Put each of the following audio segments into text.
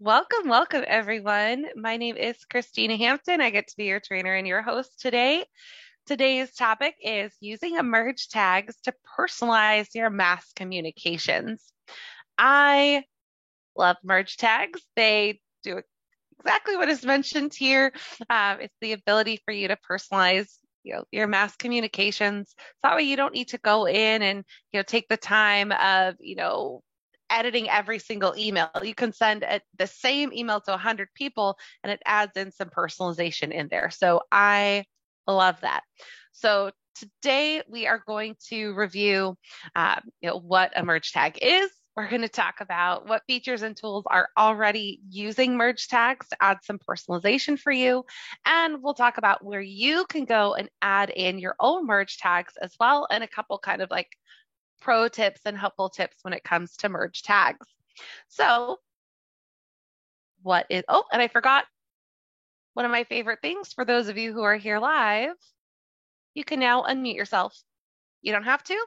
Welcome, welcome everyone. My name is Christina Hampton. I get to be your trainer and your host today. Today's topic is using emerge tags to personalize your mass communications. I love merge tags. They do exactly what is mentioned here. It's the ability for you to personalize, your mass communications. So that way you don't need to go in and, take the time of, editing every single email. You can send the same email to 100 people and it adds in some personalization in there. So I love that. So today we are going to review, what a merge tag is. We're going to talk about what features and tools are already using merge tags to add some personalization for you. And we'll talk about where you can go and add in your own merge tags as well, and a couple kind of like pro tips and helpful tips when it comes to merge tags. So, and I forgot one of my favorite things for those of you who are here live, you can now unmute yourself. You don't have to,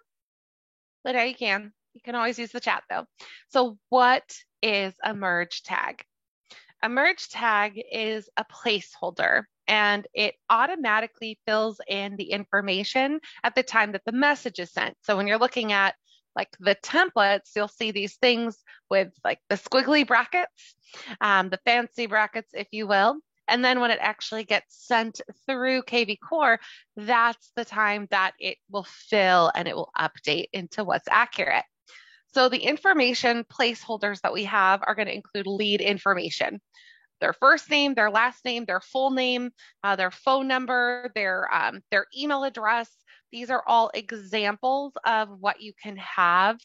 but now you can. You can always use the chat though. So, what is a merge tag? A merge tag is a placeholder and it automatically fills in the information at the time that the message is sent. So when you're looking at like the templates, you'll see these things with like the squiggly brackets, the fancy brackets, if you will. And then when it actually gets sent through KV Core, that's the time that it will fill and it will update into what's accurate. So the information placeholders that we have are going to include lead information, their first name, their last name, their full name, their phone number, their email address. These are all examples of what you can have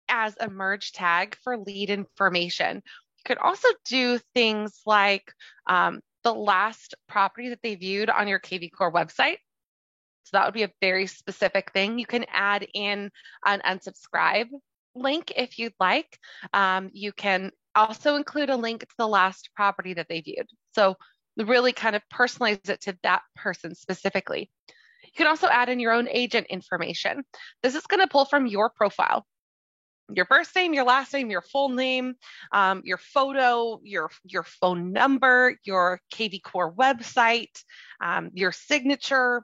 as a merge tag for lead information. You could also do things like the last property that they viewed on your KV Core website. So that would be a very specific thing. You can add in an unsubscribe link if you'd like. You can also include a link to the last property that they viewed. So really kind of personalize it to that person specifically. You can also add in your own agent information. This is going to pull from your profile. Your first name, your last name, your full name, your photo, your phone number, your KV Core website, your signature,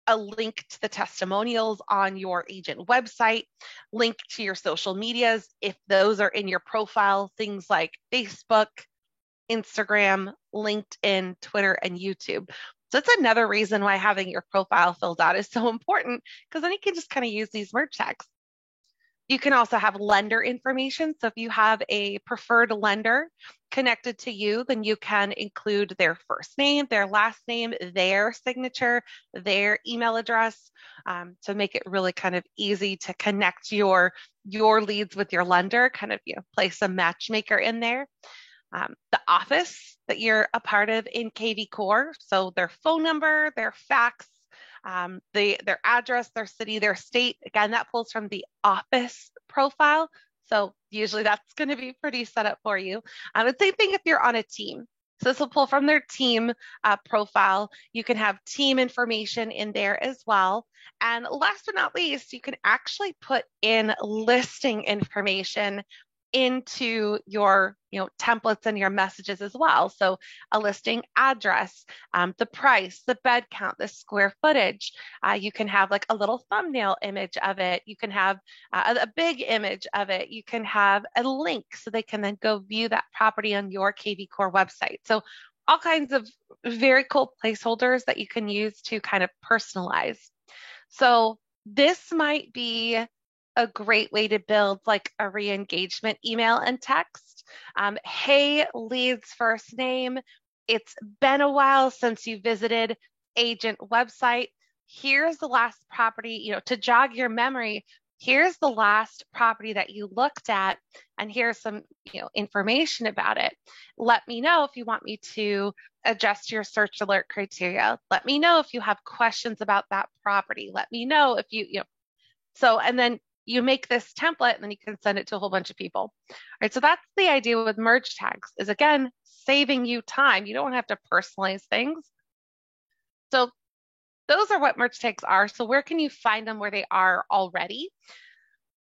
a link to the testimonials on your agent website, link to your social medias if those are in your profile, things like Facebook, Instagram, LinkedIn, Twitter, and YouTube. So that's another reason why having your profile filled out is so important, because then you can just kind of use these merge tags. You can also have lender information. So if you have a preferred lender connected to you, then you can include their first name, their last name, their signature, their email address, to make it really kind of easy to connect your leads with your lender, kind of, place a matchmaker in there. The office that you're a part of in KV Core, so their phone number, their fax, their address, their city, their state. Again, that pulls from the office profile. So usually that's going to be pretty set up for you. The same thing if you're on a team. So this will pull from their team profile. You can have team information in there as well. And last but not least, you can actually put in listing information into your templates and your messages as well. So a listing address, the price, the bed count, the square footage. You can have like a little thumbnail image of it. You can have a big image of it. You can have a link so they can then go view that property on your KV Core website. So all kinds of very cool placeholders that you can use to kind of personalize. So this might be a great way to build like a re-engagement email and text. Hey, leads first name. It's been a while since you visited agent website. Here's the last property, to jog your memory. Here's the last property that you looked at, and here's some, information about it. Let me know if you want me to adjust your search alert criteria. Let me know if you have questions about that property. Let me know if and then you make this template and then you can send it to a whole bunch of people. All right, so that's the idea with merge tags, is again, saving you time. You don't have to personalize things. So those are what merge tags are. So where can you find them where they are already?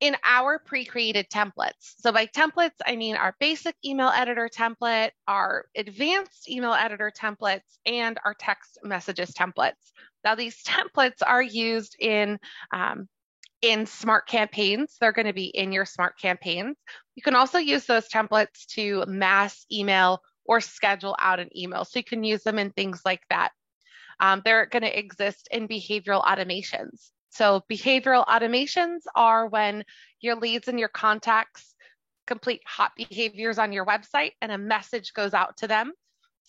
in our pre-created templates. So by templates, I mean our basic email editor template, our advanced email editor templates, and our text messages templates. Now these templates are used in Smart Campaigns. They're going to be in your Smart Campaigns. You can also use those templates to mass email or schedule out an email. So you can use them in things like that. They're going to exist in behavioral automations. So behavioral automations are when your leads and your contacts complete hot behaviors on your website and a message goes out to them.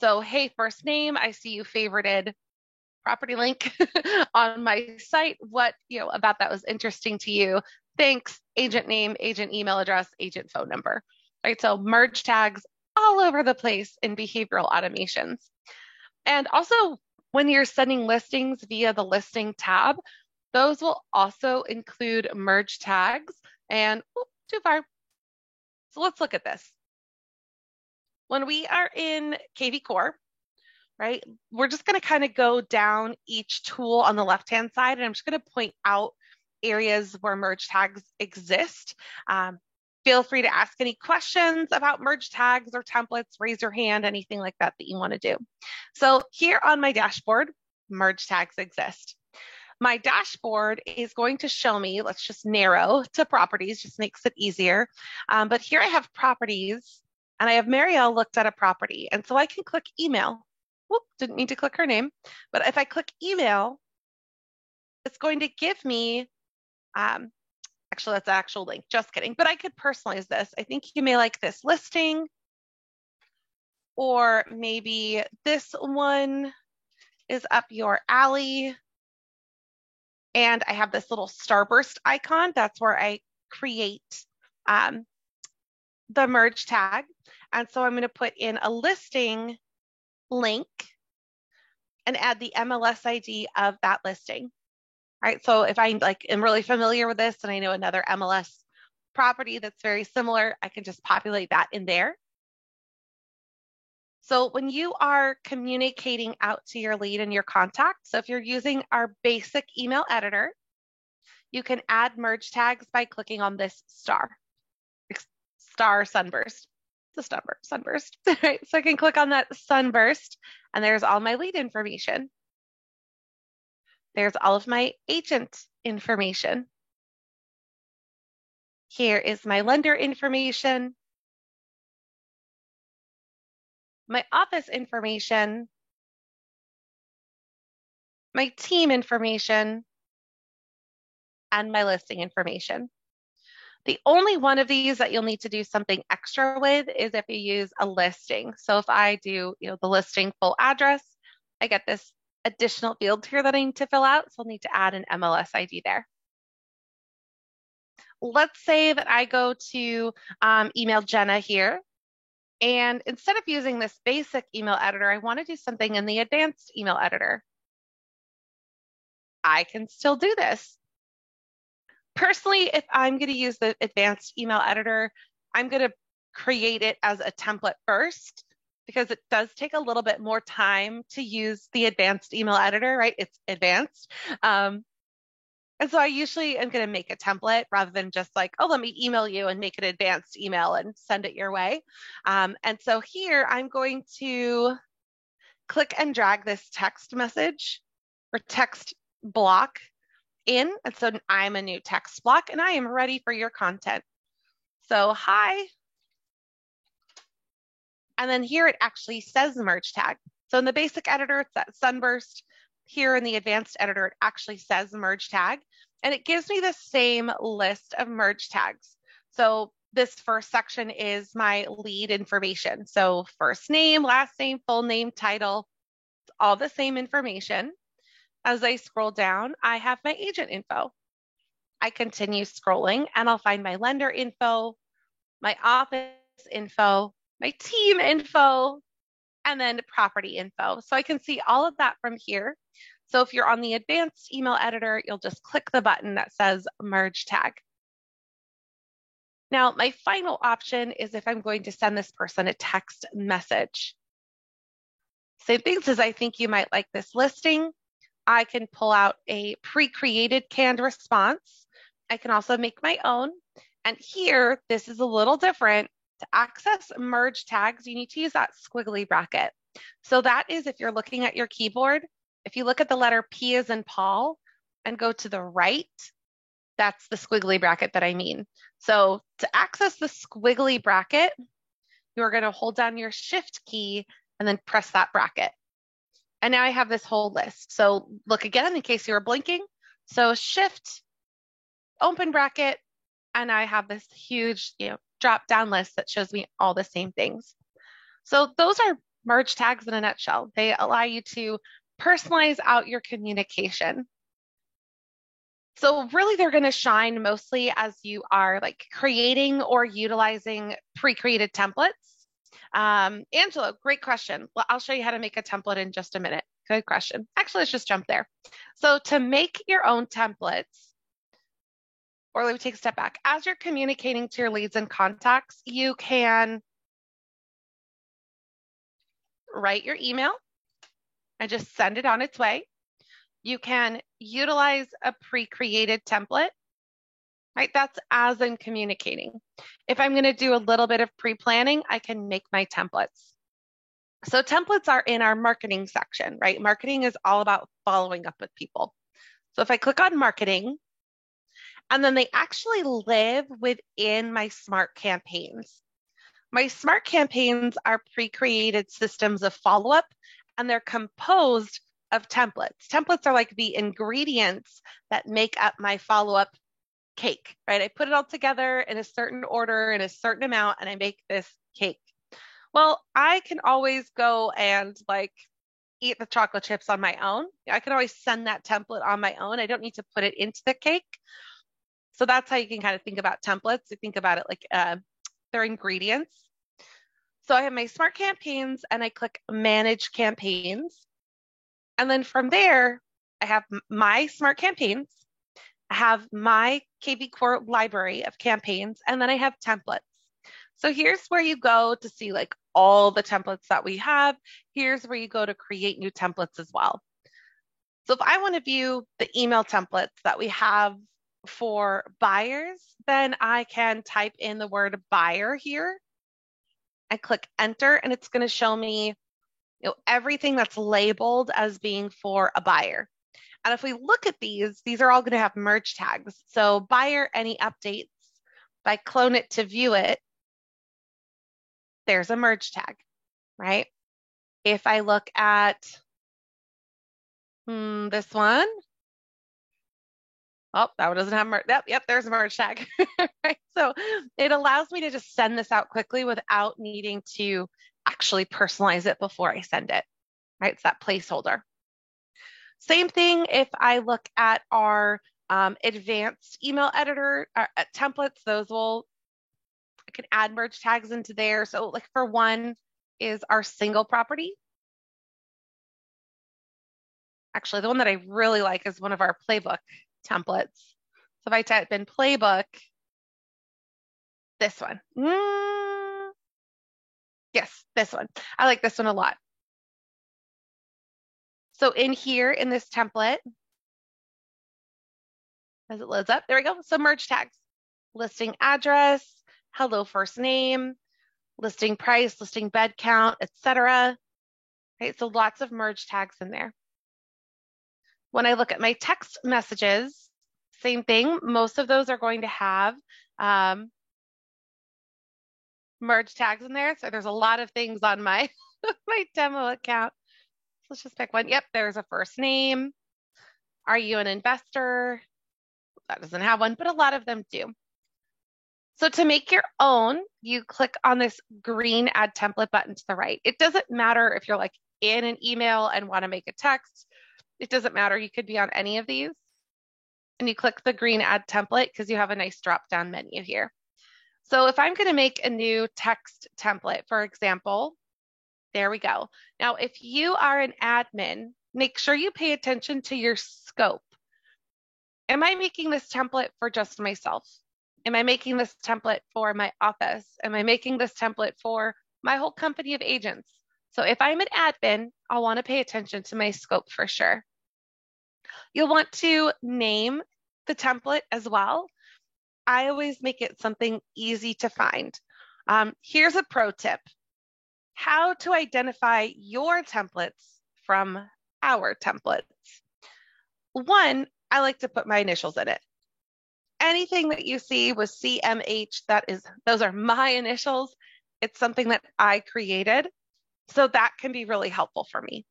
So, hey, first name, I see you favorited property link on my site. What, about that was interesting to you? Thanks, agent name, agent email address, agent phone number, right? So merge tags all over the place in behavioral automations. And also when you're sending listings via the listing tab, those will also include merge tags and too far. So let's look at this. When we are in KV Core, right, we're just going to kind of go down each tool on the left-hand side, and I'm just going to point out areas where merge tags exist. Feel free to ask any questions about merge tags or templates, raise your hand, anything like that you want to do. So here on my dashboard, merge tags exist. My dashboard is going to show me, let's just narrow to properties, just makes it easier. But here I have properties, and I have Marielle looked at a property, and so I can click email. Whoop, didn't mean to click her name, but if I click email, it's going to give me, actually that's an actual link, just kidding, but I could personalize this. I think you may like this listing, or maybe this one is up your alley. And I have this little starburst icon. That's where I create the merge tag. And so I'm going to put in a listing link and add the MLS ID of that listing. All right, so if I am really familiar with this and I know another MLS property that's very similar, I can just populate that in there. So when you are communicating out to your lead and your contact, so if you're using our basic email editor, you can add merge tags by clicking on this star sunburst. It's a sunburst, right? So I can click on that sunburst, and there's all my lead information. There's all of my agent information. Here is my lender information, my office information, my team information, and my listing information. The only one of these that you'll need to do something extra with is if you use a listing. So if I do, the listing full address, I get this additional field here that I need to fill out. So I'll need to add an MLS ID there. Let's say that I go to email Jenna here. And instead of using this basic email editor, I want to do something in the advanced email editor. I can still do this. Personally, if I'm going to use the advanced email editor, I'm going to create it as a template first, because it does take a little bit more time to use the advanced email editor, right? It's advanced. And so I usually am going to make a template rather than just like, oh, let me email you and make an advanced email and send it your way. And so here I'm going to click and drag this text message or text block in. And so I'm a new text block and I am ready for your content. So hi. And then here it actually says merge tag. So in the basic editor, it's that sunburst. Here in the advanced editor, it actually says merge tag, and it gives me the same list of merge tags. So this first section is my lead information. So first name, last name, full name, title, all the same information. As I scroll down, I have my agent info. I continue scrolling and I'll find my lender info, my office info, my team info, and then property info. So I can see all of that from here. So if you're on the advanced email editor, you'll just click the button that says merge tag. Now, my final option is if I'm going to send this person a text message. Same thing, says I think you might like this listing. I can pull out a pre-created canned response, I can also make my own. And here, this is a little different. To access merge tags, you need to use that squiggly bracket. So that is if you're looking at your keyboard, if you look at the letter P as in Paul and go to the right, that's the squiggly bracket that I mean. So to access the squiggly bracket, you're going to hold down your shift key and then press that bracket. And now I have this whole list. So look again in case you were blinking. So shift, open bracket, and I have this huge, drop down list that shows me all the same things. So those are merge tags in a nutshell. They allow you to personalize out your communication. So really they're going to shine mostly as you are like creating or utilizing pre-created templates. Angela, great question. Well, I'll show you how to make a template in just a minute. Good question. Actually, let's just jump there. So to make your own templates, or let me take a step back. As you're communicating to your leads and contacts, you can write your email and just send it on its way. You can utilize a pre-created template, right? That's as in communicating. If I'm going to do a little bit of pre-planning, I can make my templates. So templates are in our marketing section, right? Marketing is all about following up with people. So if I click on marketing, and then they actually live within my smart campaigns. My smart campaigns are pre-created systems of follow-up, and they're composed of templates. Templates are like the ingredients that make up my follow-up cake, right? I put it all together in a certain order in a certain amount, and I make this cake. Well, I can always go and like eat the chocolate chips on my own. I can always send that template on my own. I don't need to put it into the cake. So that's how you can kind of think about templates. You think about it like their ingredients. So I have my smart campaigns and I click manage campaigns. And then from there, I have my smart campaigns. I have my KV Core library of campaigns, and then I have templates. So here's where you go to see like all the templates that we have. Here's where you go to create new templates as well. So if I want to view the email templates that we have for buyers, then I can type in the word buyer here and click enter, and it's going to show me everything that's labeled as being for a buyer. And if we look at these are all going to have merge tags. So buyer, any updates, if I clone it to view it, there's a merge tag, right? If I look at this one, oh, that one doesn't have merge. Yep, there's a merge tag. Right? So it allows me to just send this out quickly without needing to actually personalize it before I send it, right? It's that placeholder. Same thing if I look at our advanced email editor templates, I can add merge tags into there. So like for one is our single property. Actually, the one that I really like is one of our playbook templates. So if I type in playbook, this one. Yes, this one. I like this one a lot. So in here in this template, as it loads up, there we go. So merge tags, listing address, hello first name, listing price, listing bed count, etc. Right, so lots of merge tags in there. When I look at my text messages, same thing. Most of those are going to have merge tags in there. So there's a lot of things on my my demo account. Let's just pick one. Yep, there's a first name. Are you an investor? That doesn't have one, but a lot of them do. So to make your own, you click on this green add template button to the right. It doesn't matter if you're like in an email and want to make a text. It doesn't matter. You could be on any of these. And you click the green add template because you have a nice drop down menu here. So if I'm going to make a new text template, for example, there we go. Now, if you are an admin, make sure you pay attention to your scope. Am I making this template for just myself? Am I making this template for my office? Am I making this template for my whole company of agents? So if I'm an admin, I'll want to pay attention to my scope for sure. You'll want to name the template as well. I always make it something easy to find. Here's a pro tip: how to identify your templates from our templates. One, I like to put my initials in it. Anything that you see with CMH, those are my initials. It's something that I created. So that can be really helpful for me.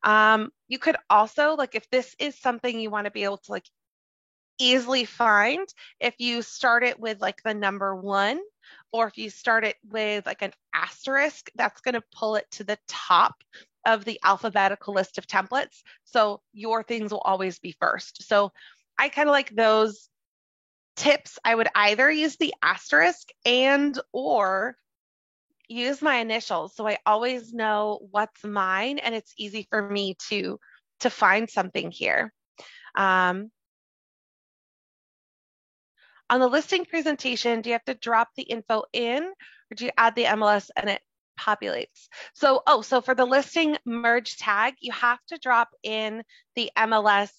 You could also, like, if this is something you want to be able to like easily find, if you start it with like the number 1, or if you start it with like an asterisk, that's going to pull it to the top of the alphabetical list of templates. So your things will always be first. So I kind of like those tips. I would either use the asterisk and or use my initials, so I always know what's mine and it's easy for me to find something here. On the listing presentation, do you have to drop the info in, or do you add the MLS and it populates? So for the listing merge tag, you have to drop in the MLS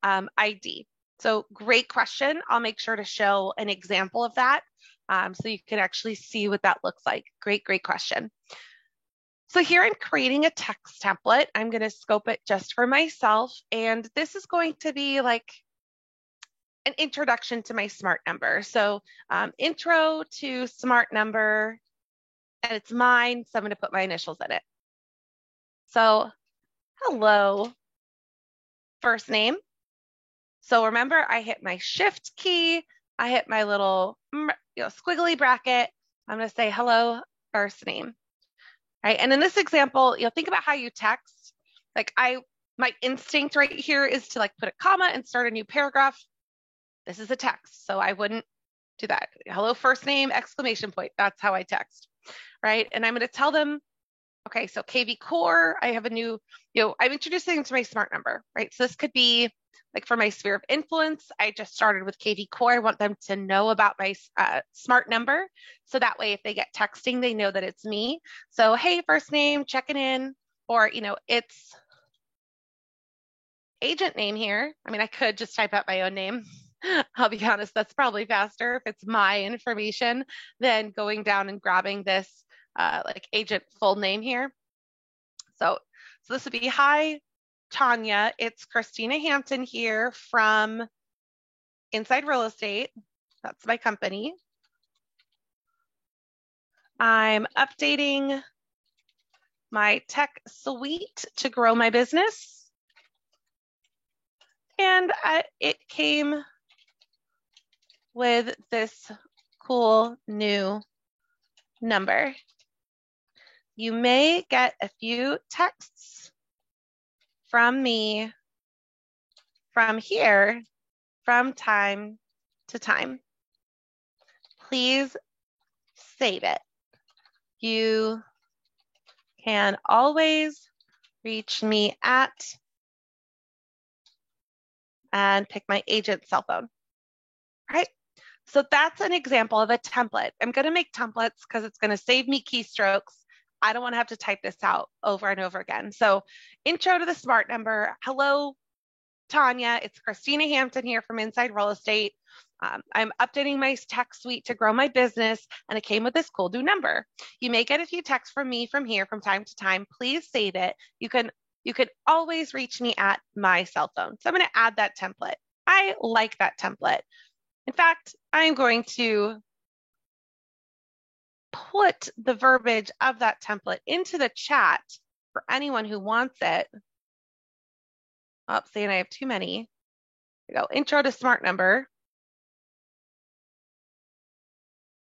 ID. So great question. I'll make sure to show an example of that so you can actually see what that looks like. Great question. So here I'm creating a text template. I'm going to scope it just for myself. And this is going to be like an introduction to my smart number. So intro to smart number, and it's mine. So I'm going to put my initials in it. So hello, first name. So remember, I hit my shift key. I hit my little squiggly bracket. I'm going to say hello, first name. Right. And in this example, think about how you text. Like my instinct right here is to like put a comma and start a new paragraph. This is a text, so I wouldn't do that. Hello, first name, exclamation point. That's how I text, right? And I'm going to tell them, okay, so KV Core, I have a new, I'm introducing them to my smart number, right? So this could be like for my sphere of influence. I just started with KV Core. I want them to know about my smart number. So that way, if they get texting, they know that it's me. So, hey, first name, checking in, or, it's agent name here. I mean, I could just type out my own name. I'll be honest, that's probably faster if it's my information than going down and grabbing this like agent full name here. So this would be, hi, Tanya, it's Christina Hampton here from Inside Real Estate. That's my company. I'm updating my tech suite to grow my business. And it came with this cool new number. You may get a few texts from me from here from time to time. Please save it. You can always reach me at, and pick my agent's cell phone. All right. So that's an example of a template. I'm going to make templates because it's going to save me keystrokes. I don't want to have to type this out over and over again. So intro to the smart number. Hello, Tanya. It's Christina Hampton here from Inside Real Estate. I'm updating my text suite to grow my business, and it came with this cool new number. You may get a few texts from me from here from time to time. Please save it. You can always reach me at my cell phone. So I'm going to add that template. I like that template. In fact, I'm going to put the verbiage of that template into the chat for anyone who wants it. Oh, saying I have too many. Here we go. Intro to smart number.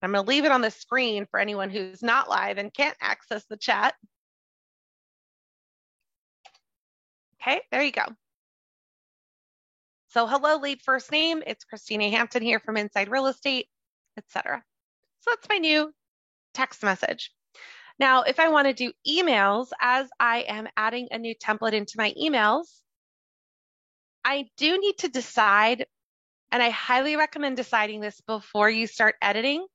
I'm going to leave it on the screen for anyone who's not live and can't access the chat. Okay, there you go. So hello, lead first name. It's Christina Hampton here from Inside Real Estate, etc. So that's my new text message. Now, if I want to do emails, as I am adding a new template into my emails, I do need to decide, and I highly recommend deciding this before you start editing.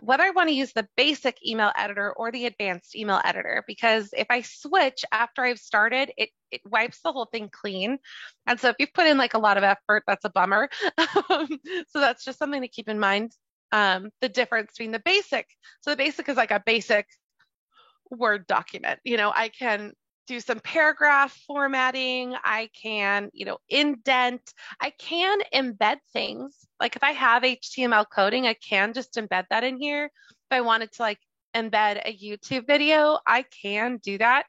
whether I want to use the basic email editor or the advanced email editor, because if I switch after I've started, it wipes the whole thing clean. And so if you've put in like a lot of effort, that's a bummer. So that's just something to keep in mind. The difference between the basic. So the basic is like a basic Word document. I can do some paragraph formatting. I can, indent. I can embed things. Like if I have HTML coding, I can just embed that in here. If I wanted to like embed a YouTube video, I can do that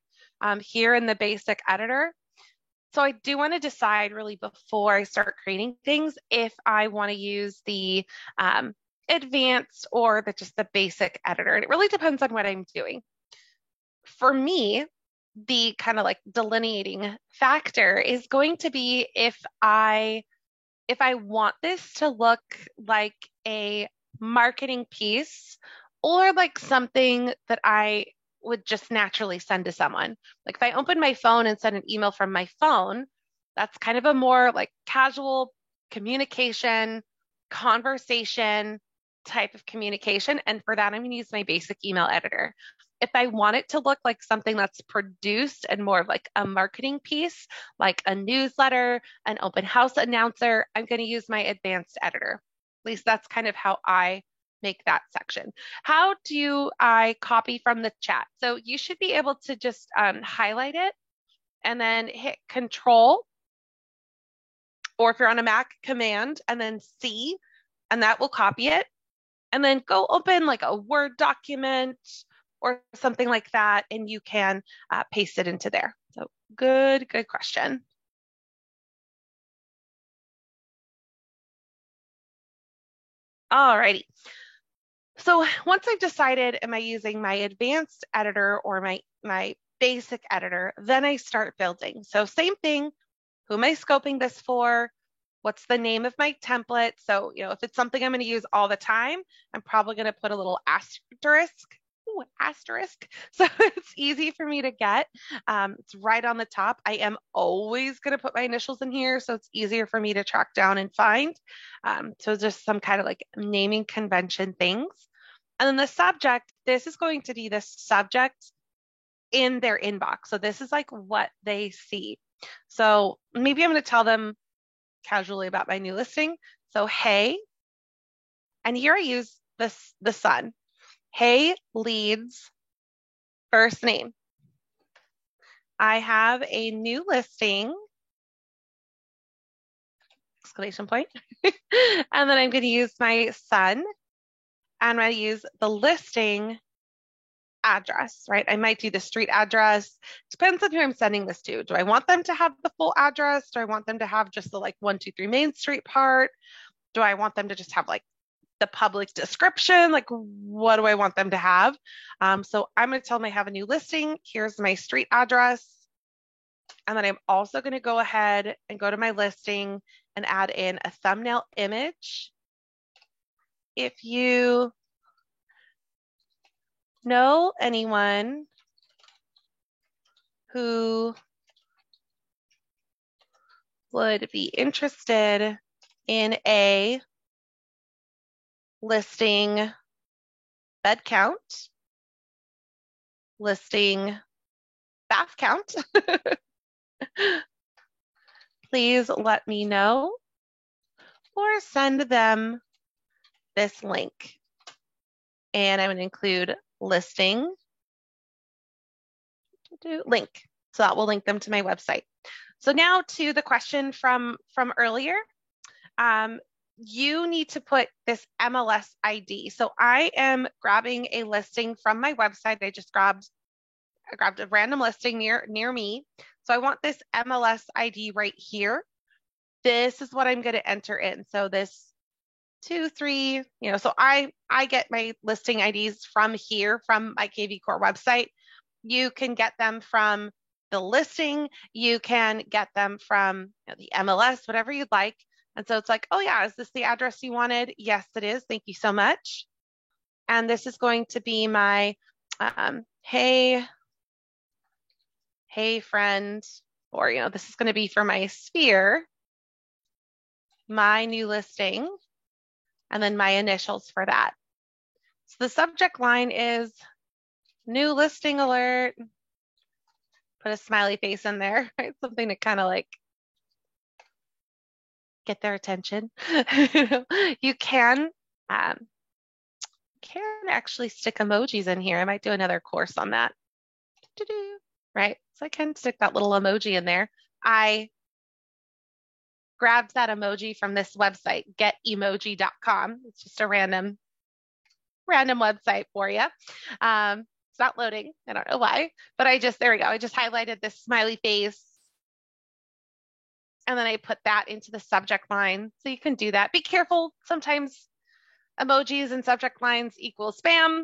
here in the basic editor. So I do want to decide really before I start creating things if I want to use the advanced or just the basic editor. And it really depends on what I'm doing. For me, the kind of like delineating factor is going to be if I want this to look like a marketing piece or like something that I would just naturally send to someone. Like if I open my phone and send an email from my phone, that's kind of a more like casual communication, conversation type of communication. And for that, I'm going to use my basic email editor. If I want it to look like something that's produced and more of like a marketing piece, like a newsletter, an open house announcer, I'm going to use my advanced editor. At least that's kind of how I make that section. How do I copy from the chat? So you should be able to just highlight it and then hit Control, or if you're on a Mac, Command, and then C, and that will copy it. And then go open like a Word document or something like that, and you can paste it into there. So good question. Alrighty. So once I've decided, am I using my advanced editor or my basic editor, then I start building. So same thing, who am I scoping this for? What's the name of my template? So, if it's something I'm going to use all the time, I'm probably going to put a little asterisk. Ooh, asterisk. So it's easy for me to get. It's right on the top. I am always going to put my initials in here, so it's easier for me to track down and find. So just some kind of like naming convention things. And then the subject, this is going to be the subject in their inbox. So this is like what they see. So maybe I'm going to tell them casually about my new listing. So, hey, and here I use the son. Hey, leads, first name. I have a new listing, exclamation point. And then I'm going to use my son, and I'm going to use the listing address, right? I might do the street address. Depends on who I'm sending this to. Do I want them to have the full address? Do I want them to have just the like 123 Main Street part? Do I want them to just have like the public description? Like, what do I want them to have? So I'm going to tell them I have a new listing. Here's my street address. And then I'm also going to go ahead and go to my listing and add in a thumbnail image. If you know anyone who would be interested in a listing bed count, listing bath count, please let me know or send them this link. And I'm going to include listing link. So that will link them to my website. So now to the question from earlier. You need to put this MLS ID. So I am grabbing a listing from my website. I grabbed a random listing near me. So I want this MLS ID right here. This is what I'm going to enter in. So this 2, 3, so I get my listing IDs from here, from my KV Core website. You can get them from the listing. You can get them from the MLS, whatever you'd like. And so it's like, oh yeah, is this the address you wanted? Yes, it is. Thank you so much. And this is going to be my, hey friend, or, this is going to be for my sphere, my new listing, and then my initials for that. So the subject line is new listing alert. Put a smiley face in there, right? Something to kind of like get their attention. You can actually stick emojis in here. I might do another course on that. Right? So I can stick that little emoji in there. I grabbed that emoji from this website, getemoji.com. It's just a random website for you. It's not loading. I don't know why, but there we go. I just highlighted this smiley face. And then I put that into the subject line. So you can do that. Be careful. Sometimes emojis and subject lines equal spam.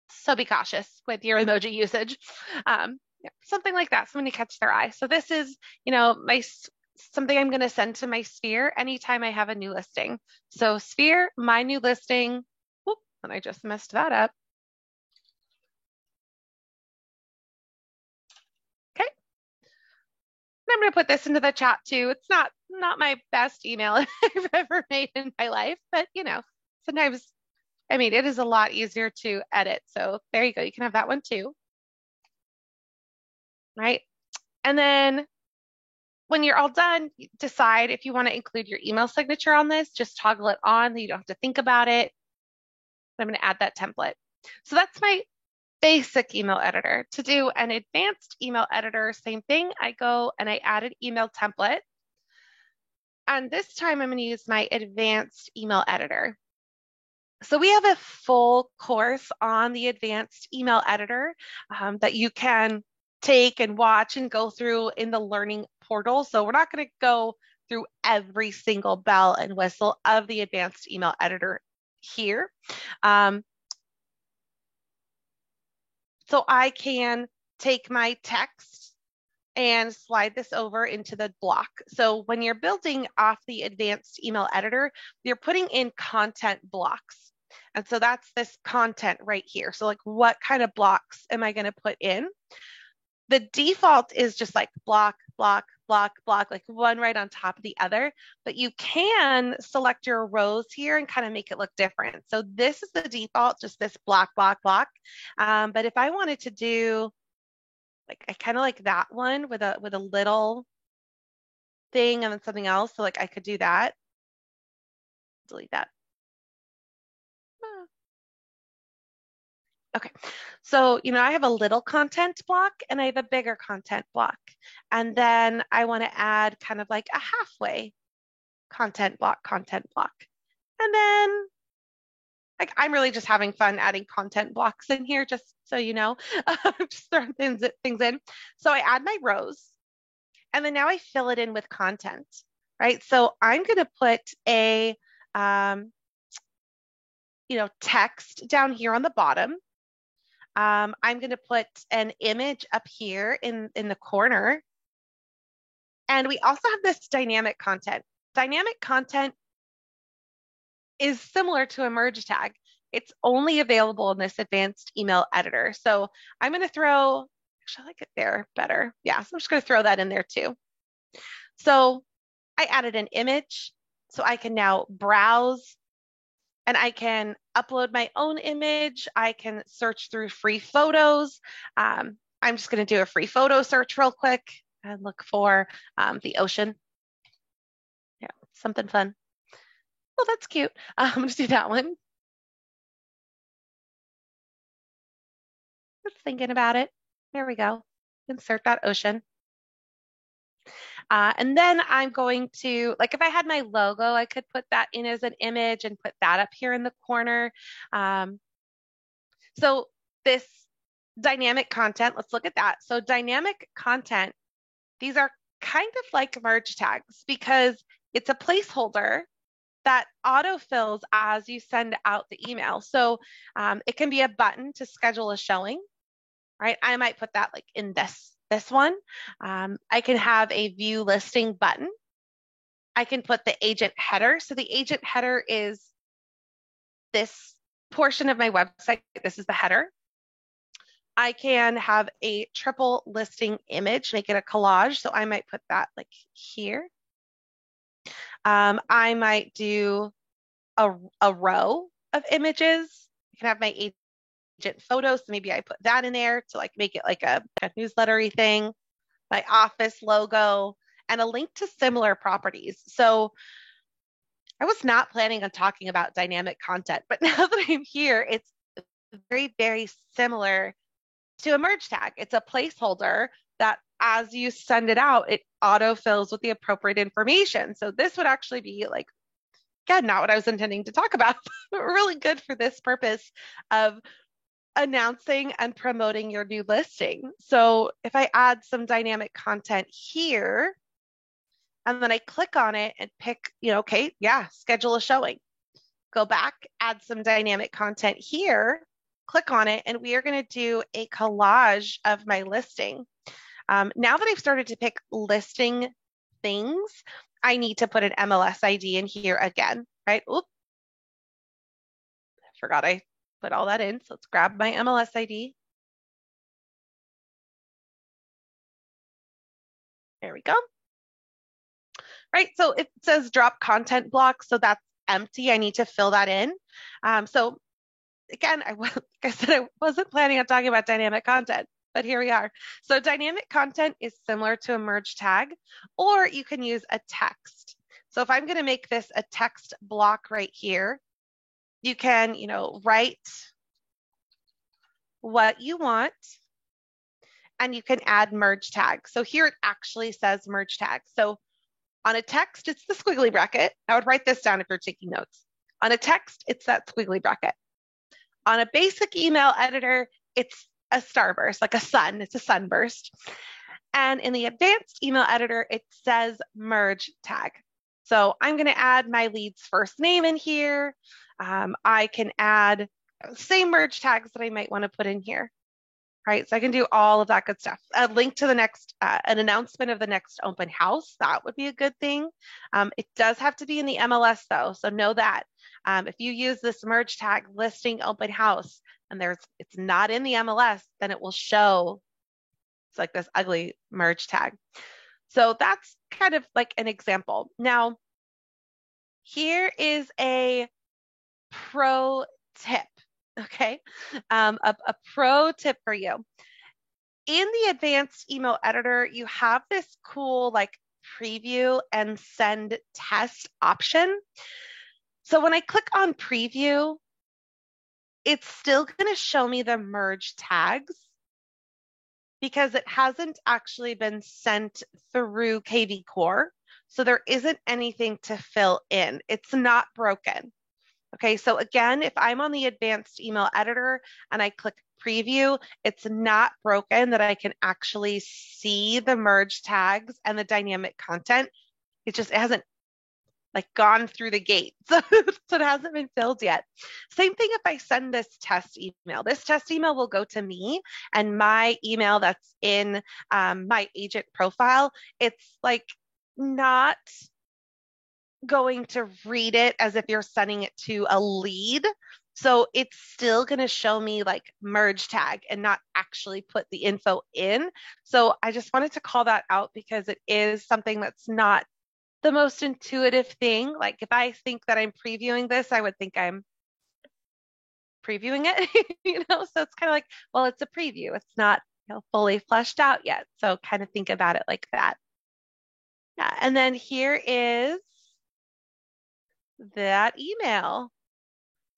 So be cautious with your emoji usage. Yeah, something like that, something to catch their eye. So this is, something I'm going to send to my sphere anytime I have a new listing. So sphere, my new listing. Whoop, and I just messed that up. Okay. And I'm going to put this into the chat too. It's not my best email I've ever made in my life, but sometimes, it is a lot easier to edit. So there you go. You can have that one too. Right. And then when you're all done, decide if you want to include your email signature on this, just toggle it on. You don't have to think about it. I'm going to add that template. So that's my basic email editor. To do an advanced email editor, same thing. I go and I add an email template. And this time I'm going to use my advanced email editor. So we have a full course on the advanced email editor that you can take and watch and go through in the learning portal. So we're not going to go through every single bell and whistle of the advanced email editor here. So I can take my text and slide this over into the block. So when you're building off the advanced email editor, you're putting in content blocks. And so that's this content right here. So like, what kind of blocks am I going to put in? The default is just like block, block, block, block, like one right on top of the other, but you can select your rows here and kind of make it look different. So this is the default, just this block, block, block. But if I wanted to do, like, I kind of like that one with a little thing and then something else. So like I could do that. Delete that. Okay, so I have a little content block and I have a bigger content block. And then I want to add kind of like a halfway content block. And then like I'm really just having fun adding content blocks in here, just so you know, just throwing things in. So I add my rows and then now I fill it in with content, right? So I'm going to put a, text down here on the bottom. I'm going to put an image up here in the corner. And we also have this dynamic content. Dynamic content is similar to a merge tag. It's only available in this advanced email editor. So I'm going to actually I like it there better. Yeah, so I'm just going to throw that in there too. So I added an image. So I can now browse and I can upload my own image. I can search through free photos. I'm just going to do a free photo search real quick and look for the ocean. Yeah, something fun. Oh, that's cute. I'm going to do that one. Just thinking about it. There we go. Insert that ocean. And then I'm going to, like if I had my logo, I could put that in as an image and put that up here in the corner. So this dynamic content, let's look at that. So dynamic content, these are kind of like merge tags because it's a placeholder that autofills as you send out the email. So it can be a button to schedule a showing, right? I might put that like in this one. I can have a view listing button. I can put the agent header. So the agent header is this portion of my website. This is the header. I can have a triple listing image, make it a collage. So I might put that like here. I might do a row of images. I can have my agent photos. So maybe I put that in there to like make it like a newslettery thing, my office logo, and a link to similar properties. So I was not planning on talking about dynamic content, but now that I'm here, it's very, very similar to a merge tag. It's a placeholder that as you send it out, it autofills with the appropriate information. So this would actually be like, again, not what I was intending to talk about, but really good for this purpose of announcing and promoting your new listing. So if I add some dynamic content here, and then I click on it and pick, okay, yeah, schedule a showing. Go back, add some dynamic content here, click on it, and we are going to do a collage of my listing. Now that I've started to pick listing things, I need to put an MLS ID in here again, right? Oops, I forgot I put all that in. So let's grab my MLS ID. There we go. Right, so it says drop content block, so that's empty. I need to fill that in. So again, like I said, I wasn't planning on talking about dynamic content, but here we are. So dynamic content is similar to a merge tag, or you can use a text. So if I'm going to make this a text block right here, you can, write what you want, and you can add merge tag. So here it actually says merge tag. So on a text, it's the squiggly bracket. I would write this down if you're taking notes. On a text, it's that squiggly bracket. On a basic email editor, it's a starburst, like a sun. It's a sunburst. And in the advanced email editor, it says merge tag. So I'm going to add my lead's first name in here. I can add same merge tags that I might want to put in here. Right, so I can do all of that good stuff. A link to the next, an announcement of the next open house, that would be a good thing. It does have to be in the MLS though, so know that. If you use this merge tag listing open house and it's not in the MLS, then it will show, it's like this ugly merge tag. So that's kind of like an example. Now, here is a pro tip, okay? A pro tip for you. In the advanced email editor, you have this cool like preview and send test option. So when I click on preview, it's still going to show me the merge tags because it hasn't actually been sent through KV Core. So there isn't anything to fill in. It's not broken. Okay, so again, if I'm on the advanced email editor and I click preview, it's not broken that I can actually see the merge tags and the dynamic content. It hasn't like gone through the gate. So it hasn't been filled yet. Same thing if I send this test email. This test email will go to me and my email that's in my agent profile. It's like not going to read it as if you're sending it to a lead. So it's still going to show me like merge tag and not actually put the info in. So I just wanted to call that out because it is something that's not the most intuitive thing. Like if I think that I'm previewing this, I would think I'm previewing it, so it's kind of like, well, it's a preview. It's not fully fleshed out yet. So kind of think about it like that. Yeah. And then here is that email.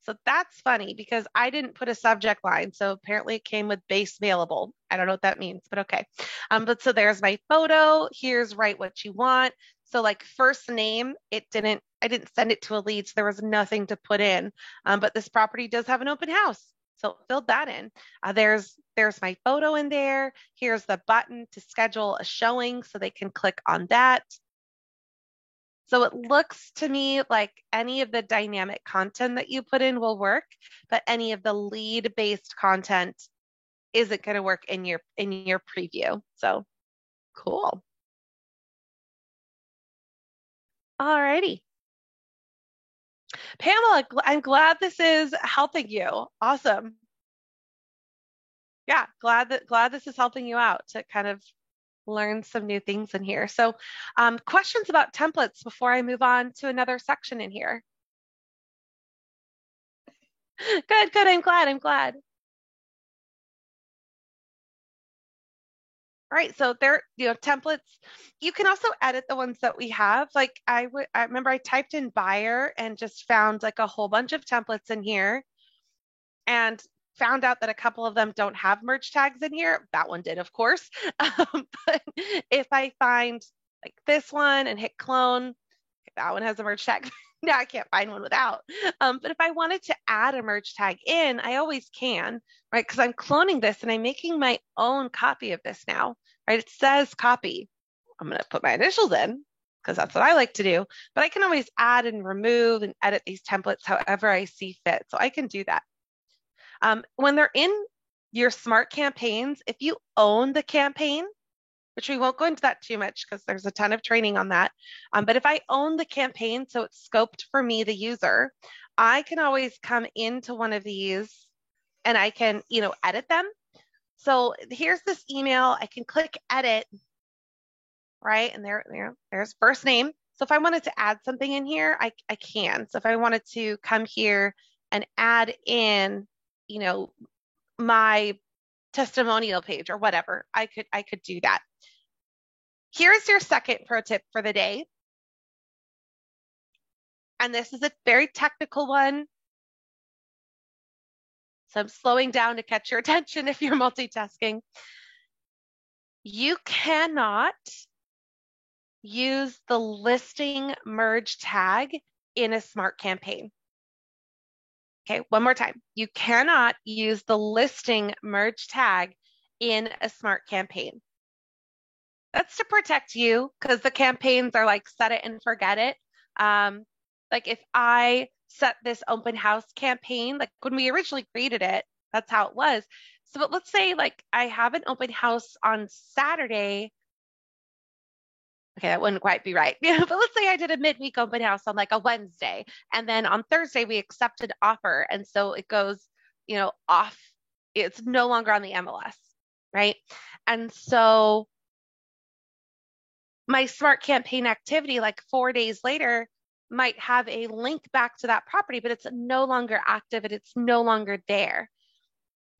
So that's funny because I didn't put a subject line. So apparently it came with base mailable. I don't know what that means, but okay. But so there's my photo. Here's write what you want. So like first name, I didn't send it to a lead. So there was nothing to put in. But this property does have an open house. So filled that in. There's my photo in there. Here's the button to schedule a showing so they can click on that. So it looks to me like any of the dynamic content that you put in will work, but any of the lead-based content isn't going to work in your preview. So cool. All righty. Pamela, I'm glad this is helping you. Awesome. Yeah, glad this is helping you out to kind of learn some new things in here. So questions about templates before I move on to another section in here? Good, good. I'm glad. I'm glad. All right, so there, templates. You can also edit the ones that we have. Like I remember I typed in buyer and just found like a whole bunch of templates in here and found out that a couple of them don't have merge tags in here. That one did, of course. But if I find like this one and hit clone, that one has a merge tag. Now I can't find one without. But if I wanted to add a merge tag in, I always can, right? Because I'm cloning this and I'm making my own copy of this now, right? It says copy. I'm going to put my initials in because that's what I like to do. But I can always add and remove and edit these templates however I see fit. So I can do that. When they're in your smart campaigns, if you own the campaign, which we won't go into that too much because there's a ton of training on that. But if I own the campaign, so it's scoped for me, the user, I can always come into one of these and I can, edit them. So here's this email. I can click edit, right? And there's first name. So if I wanted to add something in here, I can. So if I wanted to come here and add in, my testimonial page or whatever, I could do that. Here's your second pro tip for the day. And this is a very technical one. So I'm slowing down to catch your attention if you're multitasking. You cannot use the listing merge tag in a smart campaign. Okay, one more time. You cannot use the listing merge tag in a smart campaign. That's to protect you because the campaigns are like set it and forget it. Like if I set this open house campaign, like when we originally created it, that's how it was. So, but let's say like I have an open house on Saturday. Okay, that wouldn't quite be right. But let's say I did a midweek open house on like a Wednesday, and then on Thursday we accepted offer, and so it goes, off. It's no longer on the MLS, right? And so my smart campaign activity, like 4 days later, might have a link back to that property, but it's no longer active and it's no longer there.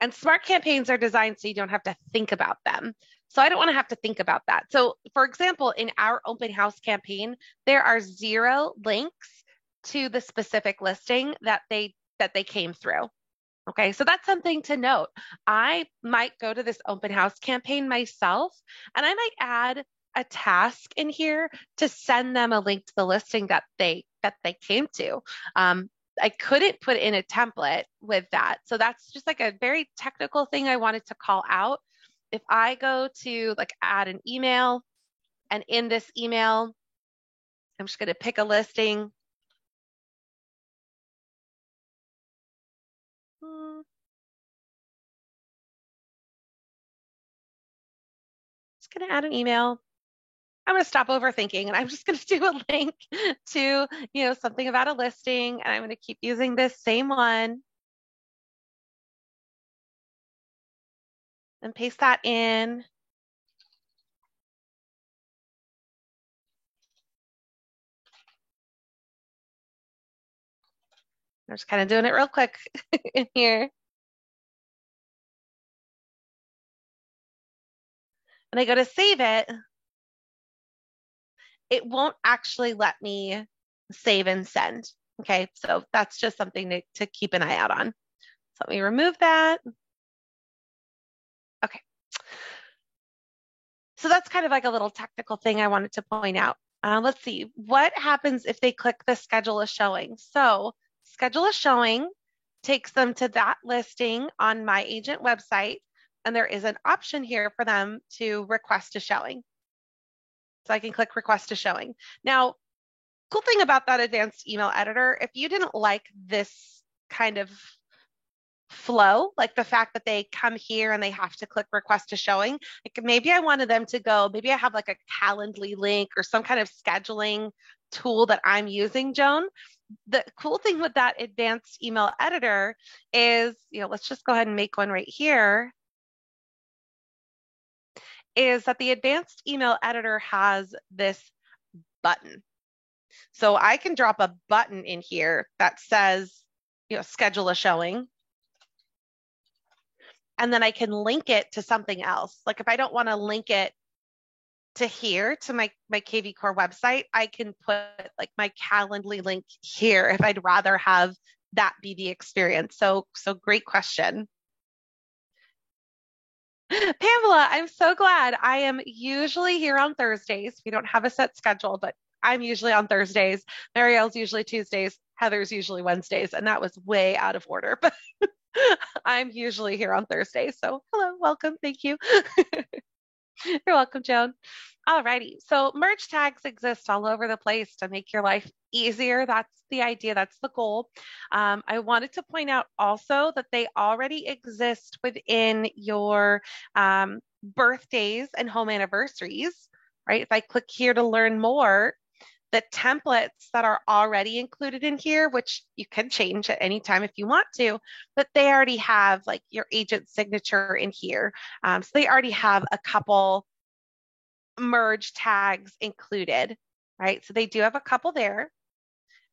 And smart campaigns are designed so you don't have to think about them. So I don't want to have to think about that. So, for example, in our open house campaign, there are 0 links to the specific listing that they came through. Okay, so that's something to note. I might go to this open house campaign myself, and I might add a task in here to send them a link to the listing that they came to. I couldn't put in a template with that. So that's just like a very technical thing I wanted to call out. If I go to like add an email, and in this email, I'm just going to pick a listing. Just going to add an email. I'm going to stop overthinking and I'm just going to do a link to, something about a listing, and I'm going to keep using this same one and paste that in. I'm just kind of doing it real quick in here. And I go to save it. It won't actually let me save and send. Okay, so that's just something to keep an eye out on. So let me remove that. Okay. So that's kind of like a little technical thing I wanted to point out. Let's see, what happens if they click the schedule a showing? So schedule a showing takes them to that listing on my agent website, and there is an option here for them to request a showing. So I can click request a showing. Now, cool thing about that advanced email editor, if you didn't like this kind of flow, like the fact that they come here and they have to click request a showing, like maybe I wanted them to go, maybe I have like a Calendly link or some kind of scheduling tool that I'm using, Joan. The cool thing with that advanced email editor is, let's just go ahead and make one right here, is that the advanced email editor has this button. So I can drop a button in here that says schedule a showing. And then I can link it to something else. Like if I don't want to link it to here to my KV Core website, I can put like my Calendly link here if I'd rather have that be the experience. So great question. Pamela, I'm so glad. I am usually here on Thursdays. We don't have a set schedule, but I'm usually on Thursdays. Marielle's usually Tuesdays. Heather's usually Wednesdays, and that was way out of order, but I'm usually here on Thursdays. So hello, welcome, thank you. You're welcome, Joan. Alrighty, so merge tags exist all over the place to make your life easier. That's the idea, that's the goal. I wanted to point out also that they already exist within your birthdays and home anniversaries, right? If I click here to learn more, the templates that are already included in here, which you can change at any time if you want to, but they already have like your agent signature in here. So they already have a couple merge tags included, right? So they do have a couple there.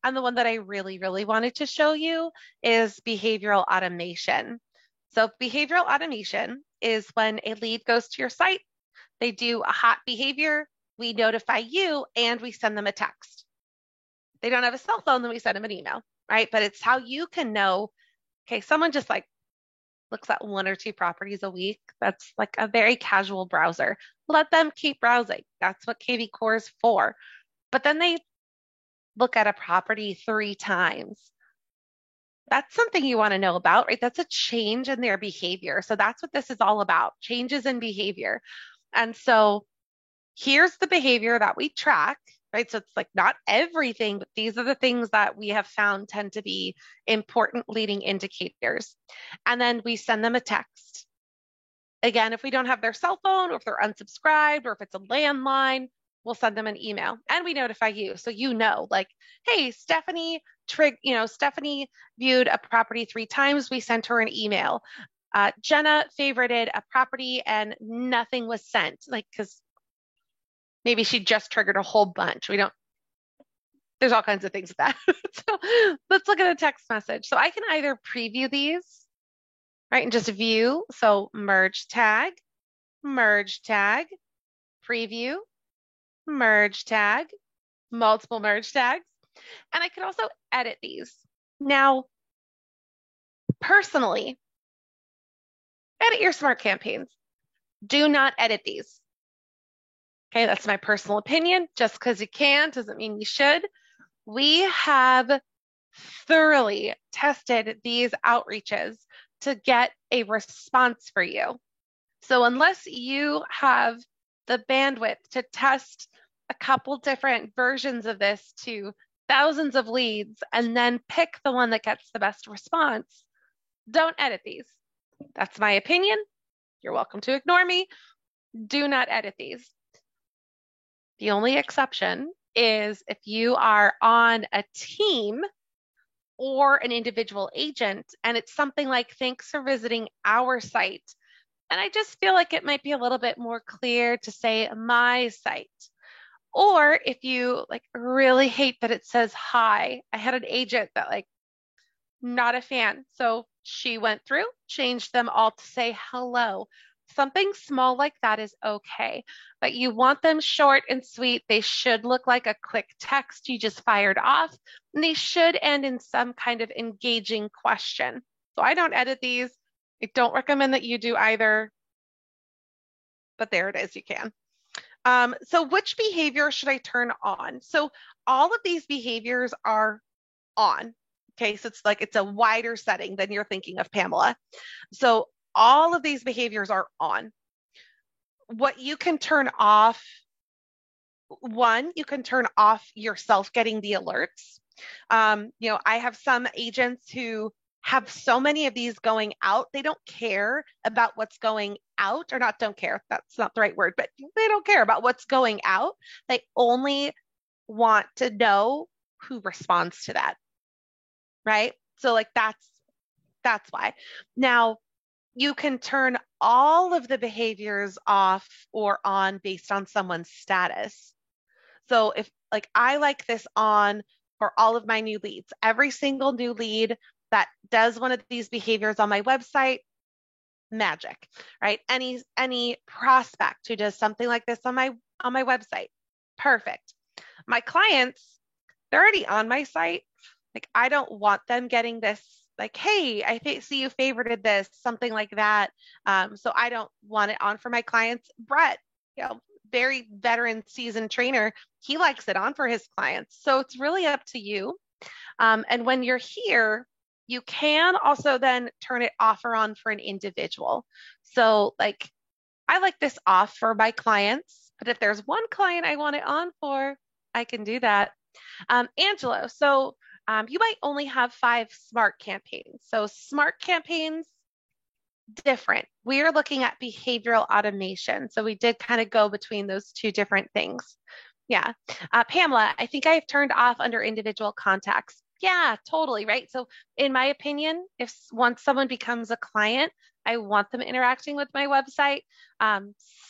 And the one that I really, really wanted to show you is behavioral automation. So behavioral automation is when a lead goes to your site, they do a hot behavior, we notify you, and we send them a text. They don't have a cell phone, then we send them an email, right? But it's how you can know, okay, someone just like looks at 1 or 2 properties a week. That's like a very casual browser. Let them keep browsing. That's what KV Core is for. But then they look at a property 3 times. That's something you want to know about, right? That's a change in their behavior. So that's what this is all about, changes in behavior. And so here's the behavior that we track, right? So it's like not everything, but these are the things that we have found tend to be important leading indicators. And then we send them a text. Again, if we don't have their cell phone or if they're unsubscribed or if it's a landline, we'll send them an email and we notify you. So you know, like, hey, Stephanie viewed a property 3 times. We sent her an email. Jenna favorited a property and nothing was sent, like, because maybe she just triggered a whole bunch. There's all kinds of things with that. So let's look at a text message. So I can either preview these, right, and just view. So merge tag, preview, merge tag, multiple merge tags. And I can also edit these. Now, personally, edit your smart campaigns. Do not edit these. Okay, that's my personal opinion. Just because you can doesn't mean you should. We have thoroughly tested these outreaches to get a response for you. So unless you have the bandwidth to test a couple different versions of this to thousands of leads and then pick the one that gets the best response, don't edit these. That's my opinion. You're welcome to ignore me. Do not edit these. The only exception is if you are on a team or an individual agent and it's something like, thanks for visiting our site. And I just feel like it might be a little bit more clear to say my site. Or if you like really hate that it says hi. I had an agent that like, not a fan. So she went through, changed them all to say hello. Something small like that is okay, but you want them short and sweet. They should look like a quick text you just fired off, and they should end in some kind of engaging question. So I don't edit these. I don't recommend that you do either, but there it is, you can. So which behavior should I turn on? So all of these behaviors are on. Okay, so it's a wider setting than you're thinking of, Pamela. So all of these behaviors are on. What you can turn off, one, you can turn off yourself getting the alerts. I have some agents who have so many of these going out, they don't care about what's going out, or not don't care, that's not the right word, but they don't care about what's going out. They only want to know who responds to that, right? So like that's why. Now, you can turn all of the behaviors off or on based on someone's status. So if like I like this on for all of my new leads, every single new lead that does one of these behaviors on my website, magic, right? Any prospect who does something like this on my website, perfect. My clients, they're already on my site. Like, I don't want them getting this, like, hey, see you favorited this, something like that. So I don't want it on for my clients. Brett, very veteran seasoned trainer, he likes it on for his clients. So it's really up to you. And when you're here, you can also then turn it off or on for an individual. So like, I like this off for my clients, but if there's one client I want it on for, I can do that. Angelo, so you might only have 5 smart campaigns. So smart campaigns, different. We are looking at behavioral automation. So we did kind of go between those two different things. Yeah. Pamela, I think I've turned off under individual contacts. Yeah, totally. Right. So in my opinion, once someone becomes a client, I want them interacting with my website.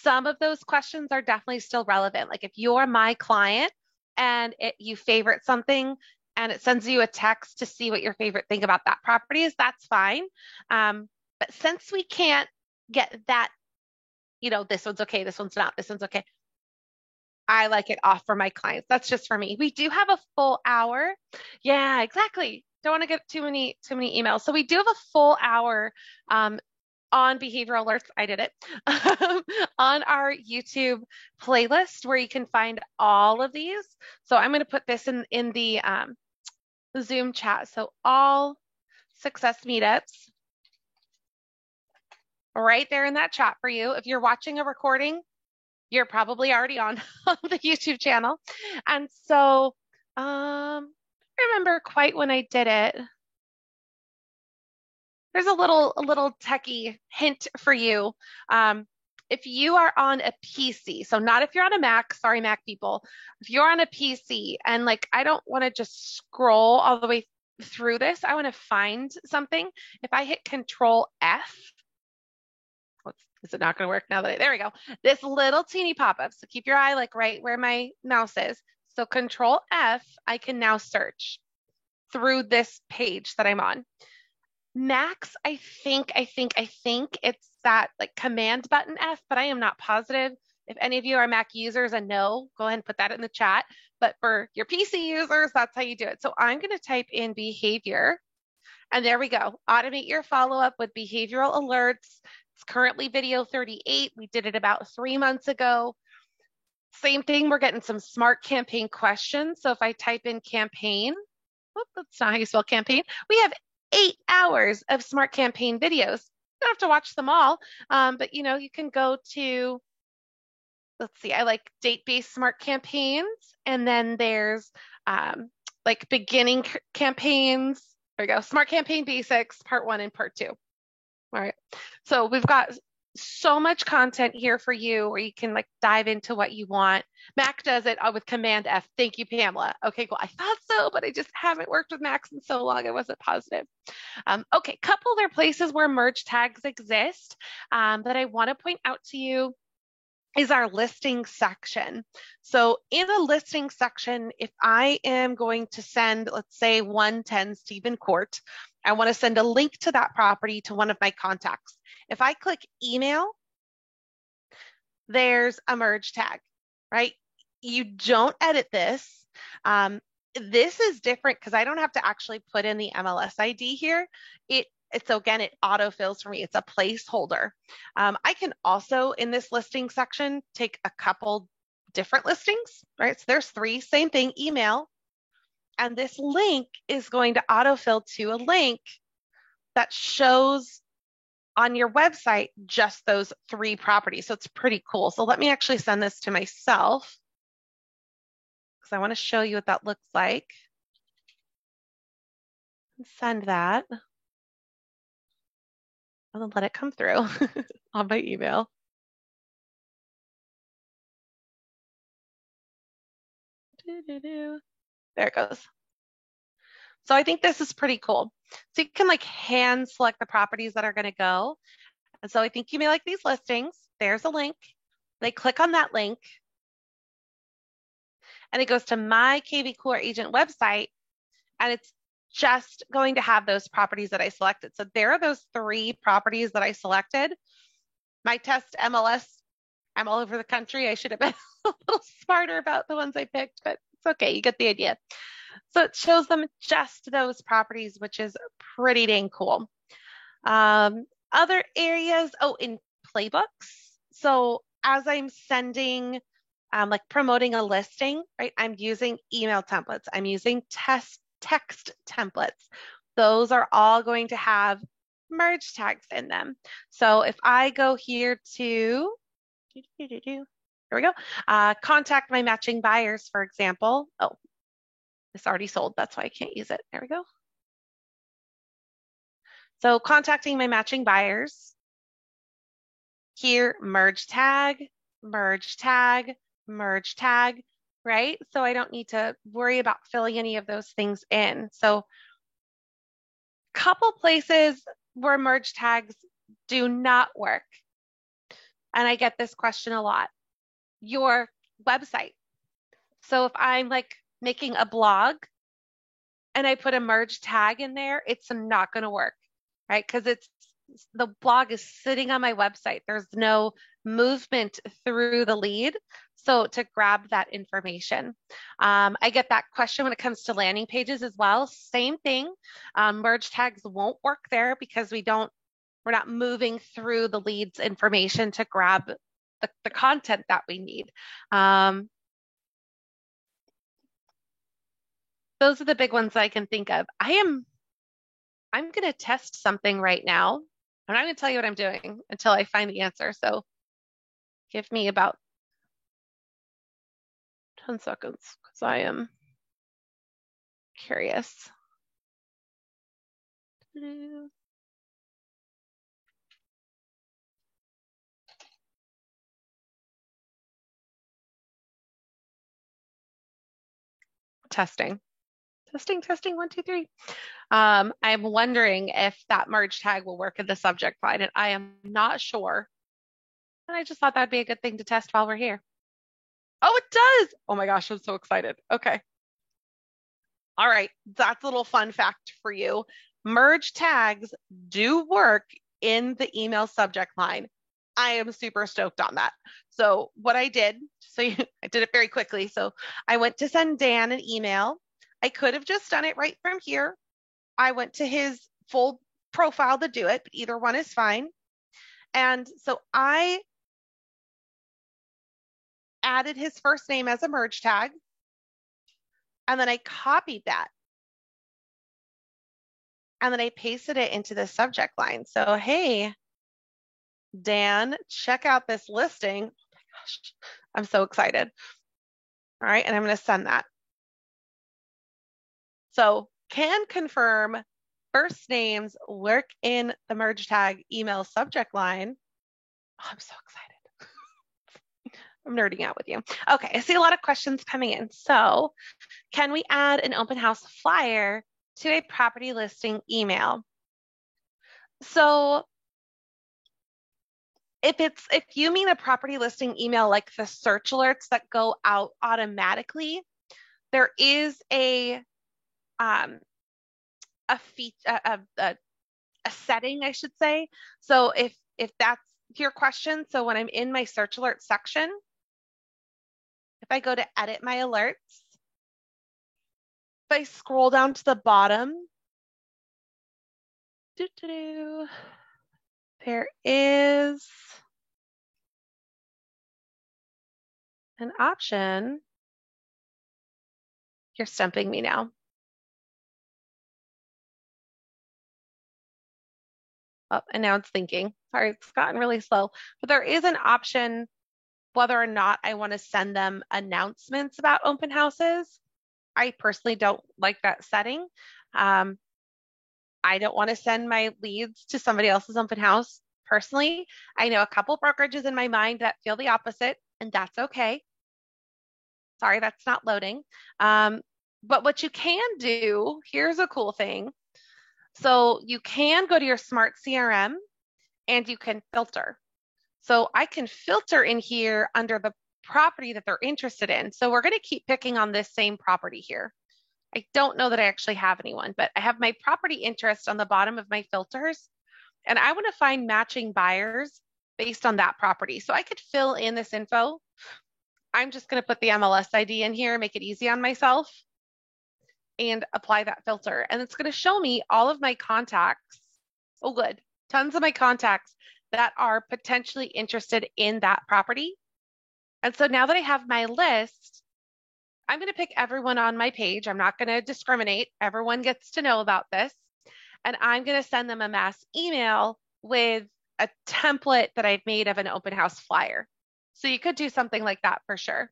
Some of those questions are definitely still relevant. Like if you're my client and you favorite something and it sends you a text to see what your favorite thing about that property is, that's fine. But since we can't get that, this one's okay, this one's not, this one's okay, I like it off for my clients. That's just for me. We do have a full hour. Yeah, exactly. Don't want to get too many emails. So we do have a full hour on behavioral alerts. I did it on our YouTube playlist where you can find all of these. So I'm going to put this in the Zoom chat. So all success meetups right there in that chat for you. If you're watching a recording, you're probably already on the YouTube channel. And so I remember quite when I did it. There's a little techie hint for you. If you are on a PC, so not if you're on a Mac, sorry, Mac people, if you're on a PC and like, I don't want to just scroll all the way through this, I want to find something. If I hit Control F, is it not going to work now that there we go. This little teeny pop-up. So keep your eye like right where my mouse is. So Control F, I can now search through this page that I'm on. Max, I think it's that like Command button F, but I am not positive. If any of you are Mac users and know, go ahead and put that in the chat. But for your PC users, that's how you do it. So I'm going to type in behavior. And there we go. Automate your follow-up with behavioral alerts. It's currently video 38. We did it about 3 months ago. Same thing, we're getting some smart campaign questions. So if I type in campaign, that's not how you spell campaign. We have 8 hours of smart campaign videos. You don't have to watch them all, but you can go to, let's see, I like date-based smart campaigns. And then there's like beginning campaigns. There we go. Smart campaign basics, part 1 and part 2. All right. So we've got so much content here for you where you can like dive into what you want. Mac does it with Command F. Thank you, Pamela. Okay, cool. I thought so, but I just haven't worked with Macs in so long. I wasn't positive. Okay, couple other places where merge tags exist that I want to point out to you is our listing section. So in a listing section, if I am going to send, let's say 110 Stephen Court, I want to send a link to that property to one of my contacts. If I click email, there's a merge tag, right? You don't edit this. This is different because I don't have to actually put in the MLS ID here. So again, it autofills for me. It's a placeholder. I can also, in this listing section, take a couple different listings, right? So there's 3, same thing, email. And this link is going to autofill to a link that shows on your website just those 3 properties. So it's pretty cool. So let me actually send this to myself because I want to show you what that looks like. Send that. And then let it come through on my email. There it goes. So I think this is pretty cool. So you can like hand select the properties that are going to go. And so I think you may like these listings. There's a link. They click on that link and it goes to my KV Cooler Agent website. And it's just going to have those properties that I selected. So there are those 3 properties that I selected. My test MLS, I'm all over the country. I should have been a little smarter about the ones I picked, but it's okay. You get the idea. So it shows them just those properties, which is pretty dang cool. Other areas, in playbooks. So as I'm sending, like promoting a listing, right? I'm using email templates. I'm using text templates. Those are all going to have merge tags in them. So if I go here to, here we go, contact my matching buyers, for example. Oh, it's already sold. That's why I can't use it. There we go. So contacting my matching buyers. Here, merge tag, merge tag, merge tag, right? So I don't need to worry about filling any of those things in. So couple places where merge tags do not work. And I get this question a lot. Your website. So if I'm like making a blog and I put a merge tag in there, it's not going to work, right? Because the blog is sitting on my website. There's no movement through the lead. So to grab that information, I get that question when it comes to landing pages as well. Same thing. Merge tags won't work there because we're not moving through the lead's information to grab the content that we need. Those are the big ones that I can think of. I'm going to test something right now. I'm not going to tell you what I'm doing until I find the answer. So give me about 10 seconds because I am curious. Testing. 1, 2, 3. I'm wondering if that merge tag will work in the subject line, and I am not sure. And I just thought that'd be a good thing to test while we're here. Oh, it does. Oh my gosh, I'm so excited. Okay. All right, that's a little fun fact for you. Merge tags do work in the email subject line. I am super stoked on that. So what I did, I did it very quickly. So I went to send Dan an email. I could have just done it right from here. I went to his full profile to do it, but either one is fine. And so I added his first name as a merge tag. And then I copied that. And then I pasted it into the subject line. So, hey, Dan, check out this listing. Oh my gosh, I'm so excited. All right, and I'm going to send that. So, can confirm first names work in the merge tag email subject line. Oh, I'm so excited. I'm nerding out with you. Okay, I see a lot of questions coming in. So, can we add an open house flyer to a property listing email? So, if you mean a property listing email like the search alerts that go out automatically, there is a setting, I should say. So if that's your question, so when I'm in my search alert section, if I go to edit my alerts, if I scroll down to the bottom, there is an option. You're stumping me now. Oh, and now it's thinking. Sorry, it's gotten really slow. But there is an option whether or not I want to send them announcements about open houses. I personally don't like that setting. I don't want to send my leads to somebody else's open house personally. I know a couple brokerages in my mind that feel the opposite, and that's okay. Sorry, that's not loading. But what you can do, here's a cool thing. So you can go to your smart CRM and you can filter. So I can filter in here under the property that they're interested in. So we're going to keep picking on this same property here. I don't know that I actually have anyone, but I have my property interest on the bottom of my filters, and I want to find matching buyers based on that property. So I could fill in this info. I'm just going to put the MLS ID in here, make it easy on myself, and apply that filter. And it's going to show me all of my contacts. Oh, good. Tons of my contacts that are potentially interested in that property. And so now that I have my list, I'm going to pick everyone on my page. I'm not going to discriminate. Everyone gets to know about this. And I'm going to send them a mass email with a template that I've made of an open house flyer. So you could do something like that for sure.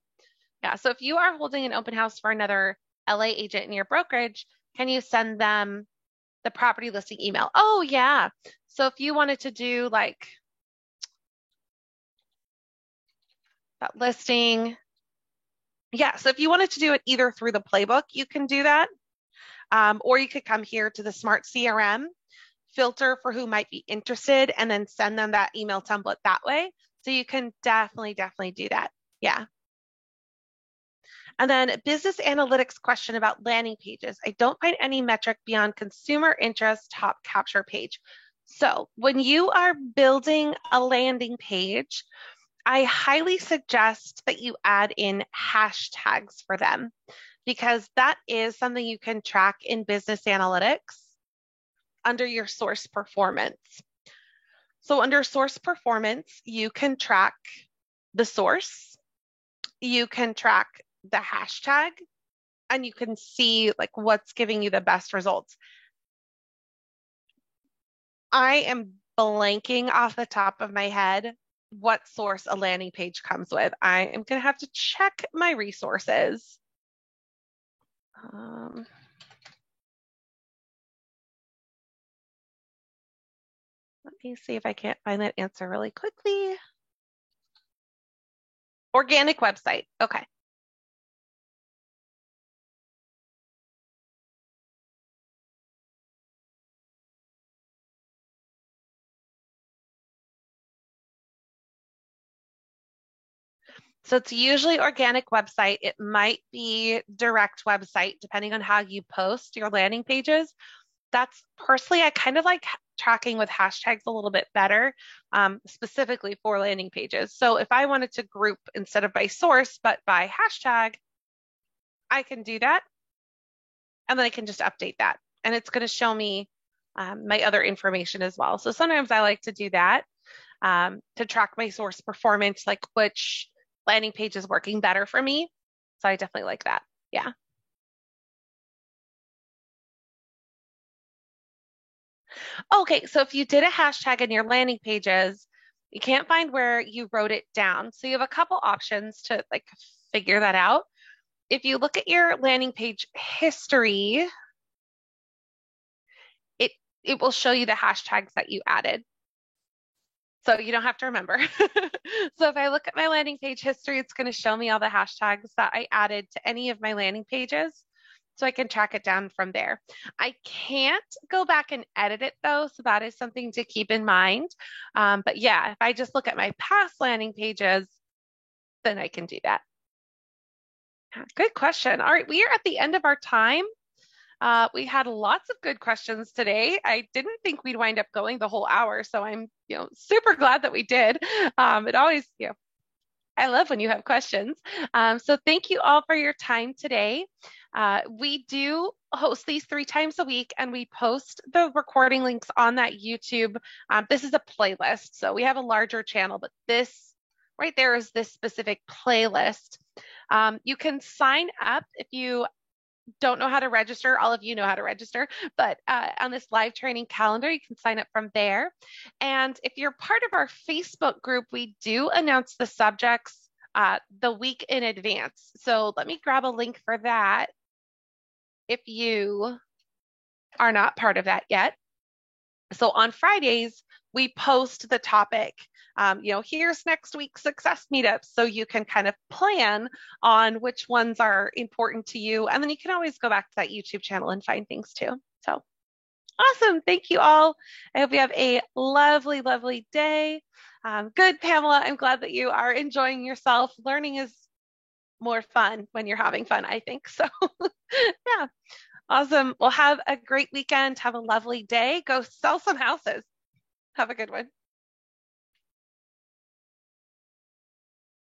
Yeah. So if you are holding an open house for another LA agent in your brokerage, can you send them the property listing email? Oh, yeah. So if you wanted to do like that listing, yeah. So if you wanted to do it either through the playbook, you can do that. Or you could come here to the Smart CRM, filter for who might be interested, and then send them that email template that way. So you can definitely do that. Yeah. And then business analytics question about landing pages. I don't find any metric beyond consumer interest top capture page. So when you are building a landing page, I highly suggest that you add in hashtags for them, because that is something you can track in business analytics under your source performance. So under source performance, you can track the source, you can track the hashtag, and you can see like what's giving you the best results. I am blanking off the top of my head what source a landing page comes with. I am going to have to check my resources. Let me see if I can't find that answer really quickly. Organic website. Okay. So it's usually organic website. It might be direct website, depending on how you post your landing pages. That's personally, I kind of like tracking with hashtags a little bit better, specifically for landing pages. So if I wanted to group instead of by source, but by hashtag, I can do that. And then I can just update that. And it's going to show me my other information as well. So sometimes I like to do that to track my source performance, like which landing page is working better for me. So I definitely like that. Yeah. Okay, so if you did a hashtag in your landing pages, you can't find where you wrote it down. So you have a couple options to like figure that out. If you look at your landing page history, it will show you the hashtags that you added. So you don't have to remember. So if I look at my landing page history, it's going to show me all the hashtags that I added to any of my landing pages, so I can track it down from there. I can't go back and edit it though, so that is something to keep in mind. But yeah, if I just look at my past landing pages, then I can do that. Good question. All right, we are at the end of our time. We had lots of good questions today. I didn't think we'd wind up going the whole hour, so I'm, super glad that we did. It always, I love when you have questions. So thank you all for your time today. We do host these 3 times a week, and we post the recording links on that YouTube. This is a playlist, so we have a larger channel, but this right there is this specific playlist. You can sign up if you don't know how to register. All of you know how to register, but on this live training calendar, you can sign up from there. And if you're part of our Facebook group, we do announce the subjects the week in advance. So let me grab a link for that if you are not part of that yet. So on Fridays, we post the topic. Here's next week's success meetups. So you can kind of plan on which ones are important to you. And then you can always go back to that YouTube channel and find things too. So awesome. Thank you all. I hope you have a lovely, lovely day. Good, Pamela. I'm glad that you are enjoying yourself. Learning is more fun when you're having fun, I think. So Yeah. Awesome. Well, have a great weekend. Have a lovely day. Go sell some houses. Have a good one.